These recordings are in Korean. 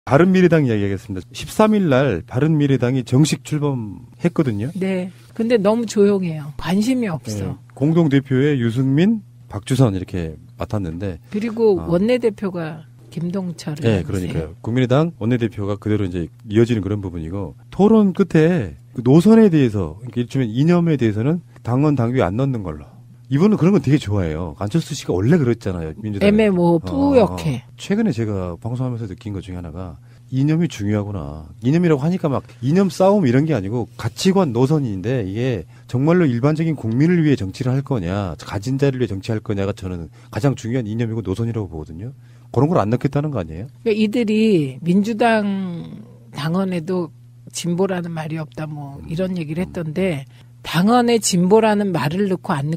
바른미래당 이야기하겠습니다. 13일 날 바른미래당이 정식 출범했거든요. 네. 근데 너무 조용해요. 관심이 없어. 네. 공동대표에 유승민, 박주선 이렇게 맡았는데. 그리고 원내대표가 김동철을. 네, 그러니까요. 국민의당 원내대표가 그대로 이제 이어지는 그런 부분이고, 토론 끝에 그 노선에 대해서, 일종의 이념에 대해서는 당원 당규에 안 넣는 걸로. 이분은 그런 건 되게 좋아해요. 안철수 씨가 원래 그랬잖아요. 민주당. 애매모 뿌옇게. 최근에 제가 방송하면서 느낀 것 중에 하나가 이념이 중요하구나. 이념이라고 하니까 막 이념 싸움 이런 게 아니고 가치관 노선인데 이게 정말로 일반적인 국민을 위해 정치를 할 거냐, 가진 자를 위해 정치할 거냐가 저는 가장 중요한 이념이고 노선이라고 보거든요. 그런 걸 안 넣겠다는 거 아니에요? 그러니까 이들이 민주당 당원에도 진보라는 말이 없다 뭐 이런 얘기를 했던데 당원의 진보라는 말을 넣고 안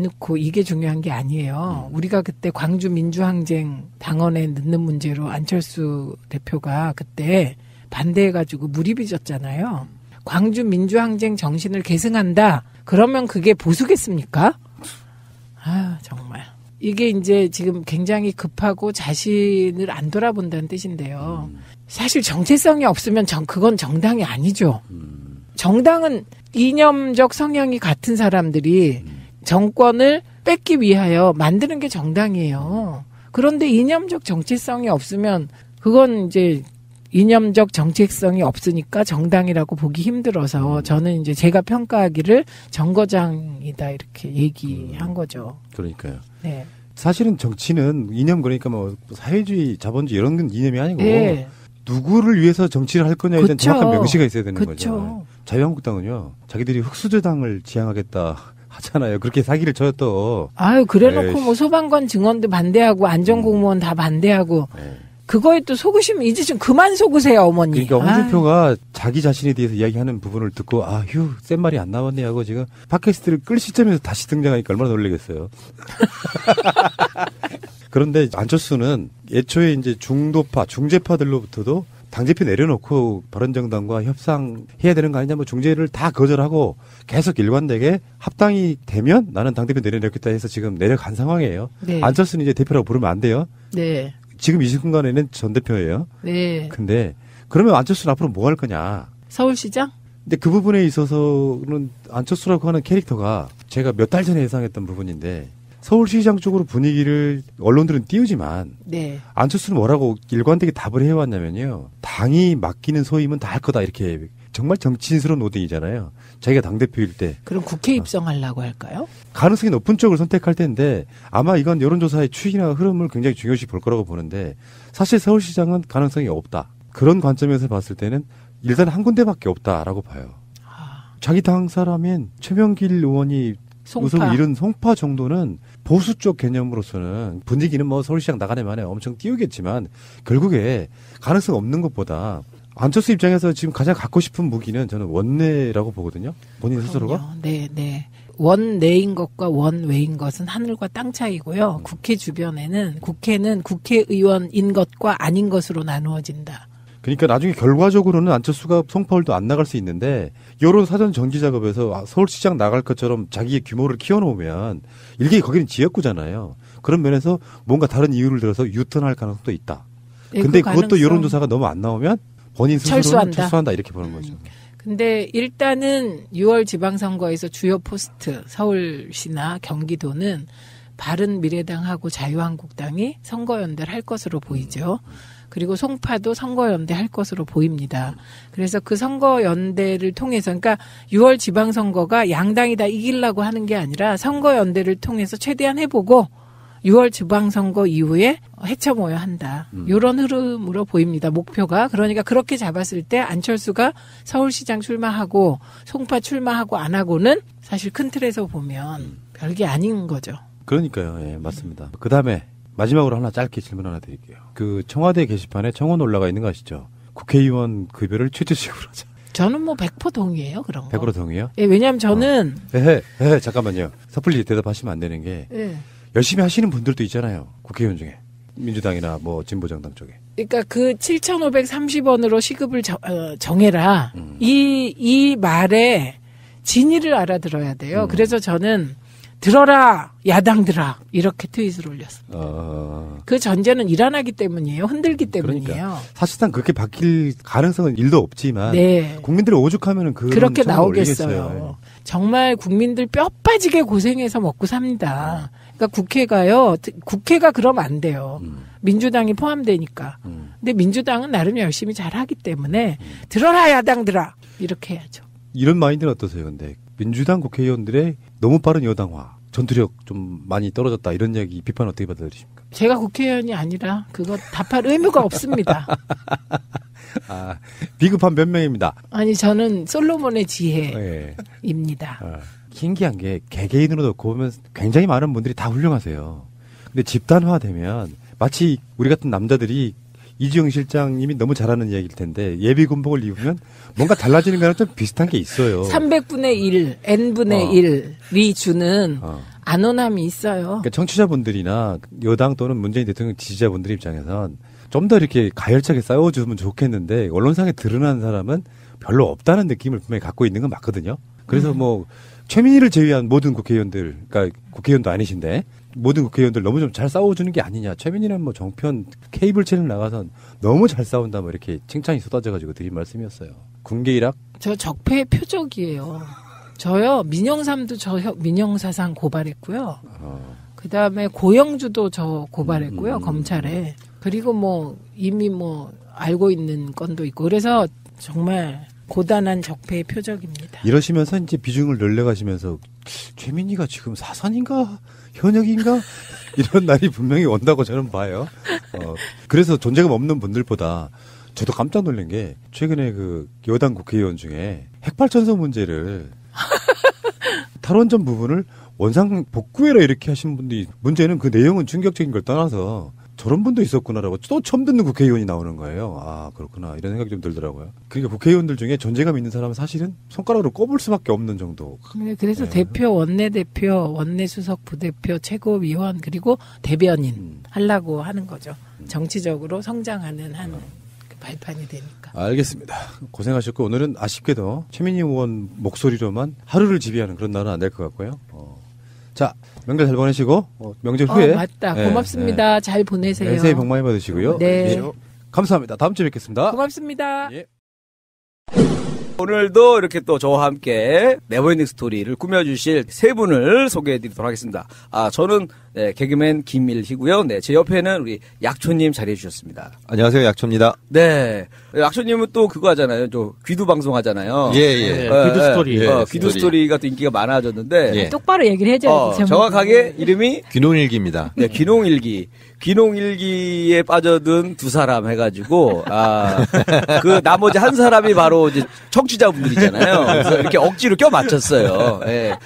넣고 이게 중요한 게 아니에요. 우리가 그때 광주 민주항쟁 당원에 넣는 문제로 안철수 대표가 그때 반대해가지고 무리빚었잖아요. 광주 민주항쟁 정신을 계승한다. 그러면 그게 보수겠습니까? 아 정말. 이게 이제 지금 굉장히 급하고 자신을 안 돌아본다는 뜻인데요. 사실 정체성이 없으면 그건 정당이 아니죠. 정당은 이념적 성향이 같은 사람들이 정권을 뺏기 위하여 만드는 게 정당이에요. 그런데 이념적 정체성이 없으면 그건 이제 이념적 정체성이 없으니까 정당이라고 보기 힘들어서 저는 이제 제가 평가하기를 정거장이다 이렇게 얘기한 거죠. 그러니까요. 네. 사실은 정치는 이념 그러니까 뭐 사회주의, 자본주의 이런 건 이념이 아니고 네. 누구를 위해서 정치를 할 거냐에 대한 정확한 명시가 있어야 되는 그쵸. 거죠. 자유한국당은요. 자기들이 흑수저당을 지향하겠다 하잖아요. 그렇게 사기를 쳐요 또. 아유 그래놓고 뭐 소방관 증원도 반대하고 안전공무원 다 반대하고 네. 그거에 또 속으시면 이제 좀 그만 속으세요 어머니. 그러니까 홍준표가 자기 자신에 대해서 이야기하는 부분을 듣고 센 말이 안 나왔네 하고 지금 팟캐스트를 끌 시점에서 다시 등장하니까 얼마나 놀라겠어요. 그런데 안철수는 애초에 이제 중도파, 중재파들로부터도 당대표 내려놓고 바른정당과 협상해야 되는 거 아니냐, 뭐 중재를 다 거절하고 계속 일관되게 합당이 되면 나는 당대표 내려놓겠다 해서 지금 내려간 상황이에요. 네. 안철수는 이제 대표라고 부르면 안 돼요. 네. 지금 이 순간에는 전 대표예요. 네. 근데 그러면 안철수는 앞으로 뭐 할 거냐? 서울시장? 근데 그 부분에 있어서는 안철수라고 하는 캐릭터가 제가 몇 달 전에 예상했던 부분인데 서울시장 쪽으로 분위기를 언론들은 띄우지만 네. 안철수는 뭐라고 일관되게 답을 해왔냐면요. 당이 맡기는 소임은 다 할 거다 이렇게 정말 정치인스러운 오딩이잖아요. 자기가 당대표일 때. 그럼 국회 입성하려고 할까요? 가능성이 높은 쪽을 선택할 텐데 아마 이건 여론조사의 추이나 흐름을 굉장히 중요시 볼 거라고 보는데 사실 서울시장은 가능성이 없다. 그런 관점에서 봤을 때는 일단 한 군데밖에 없다라고 봐요. 자기 당 사람인 최명길 의원이 우승을 이룬 송파 정도는 보수 쪽 개념으로서는 분위기는 뭐 서울시장 나가네 만에 엄청 띄우겠지만 결국에 가능성 없는 것보다 안철수 입장에서 지금 가장 갖고 싶은 무기는 저는 원내라고 보거든요. 본인 스스로가. 네, 네. 원내인 것과 원외인 것은 하늘과 땅 차이고요. 국회 주변에는 국회는 국회의원인 것과 아닌 것으로 나누어진다. 그러니까 나중에 결과적으로는 안철수가 송파울도 안 나갈 수 있는데 여론 사전 전기 작업에서 서울시장 나갈 것처럼 자기의 규모를 키워놓으면 일개 거기는 지역구잖아요. 그런 면에서 뭔가 다른 이유를 들어서 유턴할 가능성도 있다. 네, 근데 그것도 여론조사가 너무 안 나오면 본인 스스로는 철수한다 이렇게 보는 거죠. 근데 일단은 6월 지방선거에서 주요 포스트 서울시나 경기도는 바른미래당하고 자유한국당이 선거연대를 할 것으로 보이죠. 그리고 송파도 선거연대 할 것으로 보입니다. 그래서 그 선거연대를 통해서 그러니까 6월 지방선거가 양당이 다 이기려고 하는 게 아니라 선거연대를 통해서 최대한 해보고 6월 지방선거 이후에 헤쳐모여 한다. 이런 흐름으로 보입니다. 목표가. 그러니까 그렇게 잡았을 때 안철수가 서울시장 출마하고 송파 출마하고 안 하고는 사실 큰 틀에서 보면 별게 아닌 거죠. 그러니까요. 예, 맞습니다. 그다음에 마지막으로 하나 짧게 질문 하나 드릴게요. 그 청와대 게시판에 청원 올라가 있는 거 아시죠? 국회의원 급여를 최저시급으로 하자. 저는 뭐 100% 동의해요. 그런 거. 100% 동의요? 예, 왜냐하면 저는. 잠깐만요. 섣불리 대답하시면 안 되는 게. 예. 열심히 하시는 분들도 있잖아요. 국회의원 중에. 민주당이나 뭐 진보정당 쪽에. 그러니까 그 7,530원으로 시급을 정해라. 이 말에 진의를 알아들어야 돼요. 그래서 저는 들어라 야당들아 이렇게 트윗을 올렸습니다. 그 전제는 일어나기 때문이에요. 흔들기 때문이에요. 그러니까 사실상 그렇게 바뀔 가능성은 1도 없지만 네. 국민들이 오죽하면은 그렇게 나오겠어요. 정말 국민들 뼈 빠지게 고생해서 먹고 삽니다. 그러니까 국회가 그러면 안 돼요. 민주당이 포함되니까. 근데 민주당은 나름 열심히 잘하기 때문에 들어라 야당들아 이렇게 해야죠. 이런 마인드는 어떠세요? 근데 민주당 국회의원들의 너무 빠른 여당화, 전투력 좀 많이 떨어졌다 이런 얘기 비판 어떻게 받아들이십니까? 제가 국회의원이 아니라 그거 답할 의무가 없습니다. 아, 비급한 변명입니다. 아니 저는 솔로몬의 지혜입니다. 네. 신기한 게 개개인으로 놓고 보면 굉장히 많은 분들이 다 훌륭하세요. 근데 집단화되면 마치 우리 같은 남자들이 이주영 실장님이 너무 잘하는 이야기일 텐데 예비 군복을 입으면 뭔가 달라지는 거랑 좀 비슷한 게 있어요. 300분의 1, n분의 1이 주는 안온함이 있어요. 그러니까 청취자분들이나 여당 또는 문재인 대통령 지지자분들 입장에선 좀 더 이렇게 가열차게 싸워주면 좋겠는데 언론상에 드러난 사람은 별로 없다는 느낌을 분명히 갖고 있는 건 맞거든요. 그래서 뭐 최민희를 제외한 모든 국회의원들, 그러니까 국회의원도 아니신데 모든 국회의원들 너무 좀 잘 싸워주는 게 아니냐. 최민희는 뭐 정편 케이블 채널 나가서 너무 잘 싸운다 뭐 이렇게 칭찬이 쏟아져가지고 드린 말씀이었어요. 군계일학? 저 적폐의 표적이에요. 저요 민영삼도 민영사상 고발했고요. 그 다음에 고영주도 저 고발했고요 검찰에. 그리고 뭐 이미 뭐 알고 있는 건도 있고 그래서 정말 고단한 적폐의 표적입니다. 이러시면서 이제 비중을 늘려가시면서 최민희가 지금 사선인가 현역인가 이런 날이 분명히 온다고 저는 봐요. 그래서 존재감 없는 분들보다 저도 깜짝 놀란 게 최근에 그 여당 국회의원 중에 핵발전소 문제를 탈원전 부분을 원상 복구해라 이렇게 하신 분들이 문제는 그 내용은 충격적인 걸 떠나서 저런 분도 있었구나라고 또 처음 듣는 국회의원이 나오는 거예요. 아 그렇구나 이런 생각이 좀 들더라고요. 그러니까 국회의원들 중에 존재감 있는 사람은 사실은 손가락으로 꼽을 수밖에 없는 정도. 그래서 대표, 원내대표, 원내수석, 부대표, 최고위원 그리고 대변인 하려고 하는 거죠. 정치적으로 성장하는 한 발판이 되니까. 알겠습니다. 고생하셨고 오늘은 아쉽게도 최민희 의원 목소리로만 하루를 지배하는 그런 날은 안 될 것 같고요. 자, 명절 잘 보내시고 명절 후에 맞다. 고맙습니다. 잘 보내세요. 네, 새해 복 많이 받으시고요. 네. 감사합니다. 다음 주에 뵙겠습니다. 고맙습니다. 예. 오늘도 이렇게 또 저와 함께 네버엔딩 스토리를 꾸며주실 세 분을 소개해드리도록 하겠습니다. 저는 개그맨 김일희고요. 네, 제 옆에는 우리 약초님 자리해주셨습니다. 안녕하세요, 약초입니다. 네, 약초님은 또 그거 하잖아요. 또 귀두 방송 하잖아요. 예. 귀두 스토리. 귀두 스토리가 또 인기가 많아졌는데. 예. 똑바로 얘기를 해줘야지. 정확하게 이름이 귀농일기입니다. 네, 귀농일기. 귀농일기에 빠져든 두 사람 해가지고, 그 나머지 한 사람이 바로 이제 청취자분들이잖아요. 그래서 이렇게 억지로 껴 맞췄어요. 예.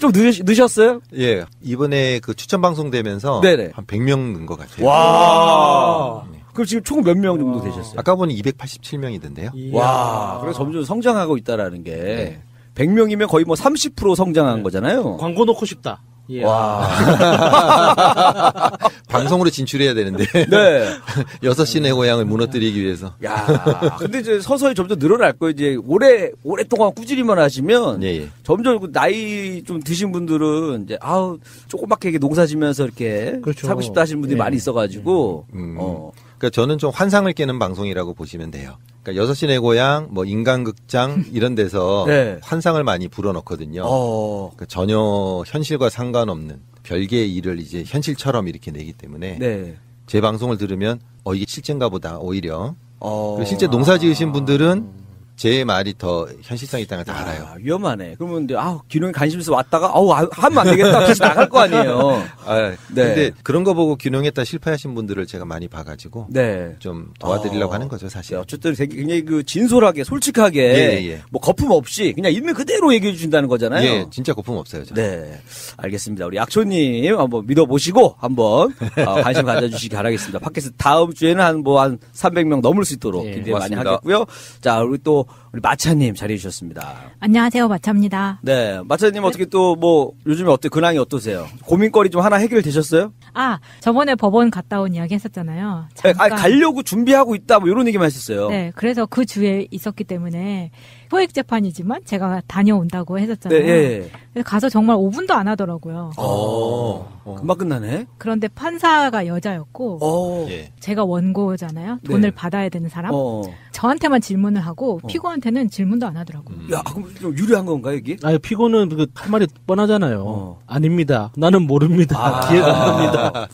좀 늦었어요? 예. 이번에 그 추천 방송 되면서 네네. 한 100명 는 것 같아요. 와. 그럼 지금 총 몇 명 정도 되셨어요? 아까 보니 287명이던데요. 와. 그래서 점점 성장하고 있다라는 게. 100명이면 거의 뭐 30% 성장한 거잖아요. 광고 넣고 싶다. 예. 와. 방송으로 진출해야 되는데. 네. 6시 내 고향을 무너뜨리기 위해서. 야, 근데 이제 서서히 점점 늘어날 거예요. 이제 오랫동안 꾸준히만 하시면. 예. 점점 나이 좀 드신 분들은 이제, 조그맣게 농사 지면서 이렇게. 그렇죠. 살고 싶다 하시는 분들이 많이 있어가지고. 그러니까 저는 좀 환상을 깨는 방송이라고 보시면 돼요. 그러니까 6시 내 고향, 뭐 인간극장 이런 데서 네. 환상을 많이 불어넣거든요. 그러니까 전혀 현실과 상관없는 별개의 일을 이제 현실처럼 이렇게 내기 때문에 네. 제 방송을 들으면 이게 실제인가 보다 오히려. 그리고 실제 농사 지으신 분들은 제 말이 더 현실성이 있다는 걸 다 알아요. 위험하네. 그러면 이제 귀농에 관심 있어 왔다가 하면 안 되겠다. 다시 나갈 거 아니에요. 네. 근데 그런 거 보고 귀농했다 실패하신 분들을 제가 많이 봐가지고 네. 좀 도와드리려고 하는 거죠, 사실. 네, 어쨌든 굉장히 그 진솔하게 솔직하게 예. 뭐 거품 없이 그냥 있는 그대로 얘기해 주신다는 거잖아요. 예, 진짜 거품 없어요. 저는. 네, 알겠습니다. 우리 약초님 한번 믿어보시고 한번 관심 가져주시기 바라겠습니다. 팟캐스트 다음 주에는 한 300명 넘을 수 있도록 기대 많이 고맙습니다. 하겠고요. 자, 우리 마차님 자리해 주셨습니다. 안녕하세요, 마차입니다. 네, 마차님 어떻게 또 뭐 요즘에 근황이 어떠세요? 고민거리 좀 하나 해결되셨어요? 저번에 법원 갔다 온 이야기 했었잖아요. 가려고 준비하고 있다 뭐 이런 얘기만 했었어요. 네, 그래서 그 주에 있었기 때문에 소액 재판이지만 제가 다녀온다고 했었잖아요. 네, 예. 그래서 가서 정말 5분도 안 하더라고요. 금방 끝나네. 그런데 판사가 여자였고 예. 제가 원고잖아요. 돈을 네. 받아야 되는 사람. 어. 저한테만 질문을 하고 피고한테는 질문도 안 하더라고요. 야, 그럼 좀 유리한 건가, 여기? 아니, 피고는 그 할 말이 뻔하잖아요. 아닙니다. 나는 모릅니다. 기회가 안 갑니다.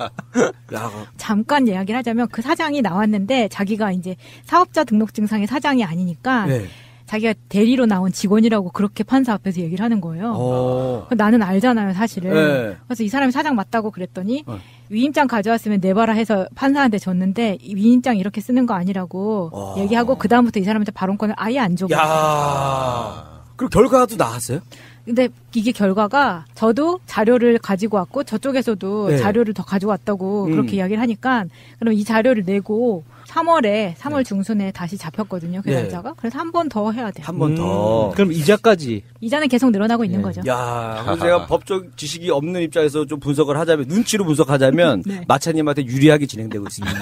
야, 잠깐 이야기를 하자면 그 사장이 나왔는데 자기가 이제 사업자 등록증상의 사장이 아니니까 네. 자기가 대리로 나온 직원이라고 그렇게 판사 앞에서 얘기를 하는 거예요. 나는 알잖아요, 사실은. 네. 그래서 이 사람이 사장 맞다고 그랬더니 어. 위임장 가져왔으면 내봐라 해서 판사한테 줬는데 이 위임장 이렇게 쓰는 거 아니라고 얘기하고 그다음부터 이 사람한테 발언권을 아예 안 줘. 야. 그럼 결과도 나왔어요? 근데 이게 결과가 저도 자료를 가지고 왔고 저쪽에서도 네. 자료를 더 가지고 왔다고 그렇게 이야기를 하니까 그럼 이 자료를 내고 3월 중순에 다시 잡혔거든요. 그 네. 날짜가. 그래서 한 번 더 해야 돼요. 한 번 더. 그럼 이자까지. 이자는 계속 늘어나고 있는 거죠. 야, 그래서 제가 법적 지식이 없는 입장에서 좀 분석을 하자면, 눈치로 분석하자면, 네. 마차님한테 유리하게 진행되고 있습니다.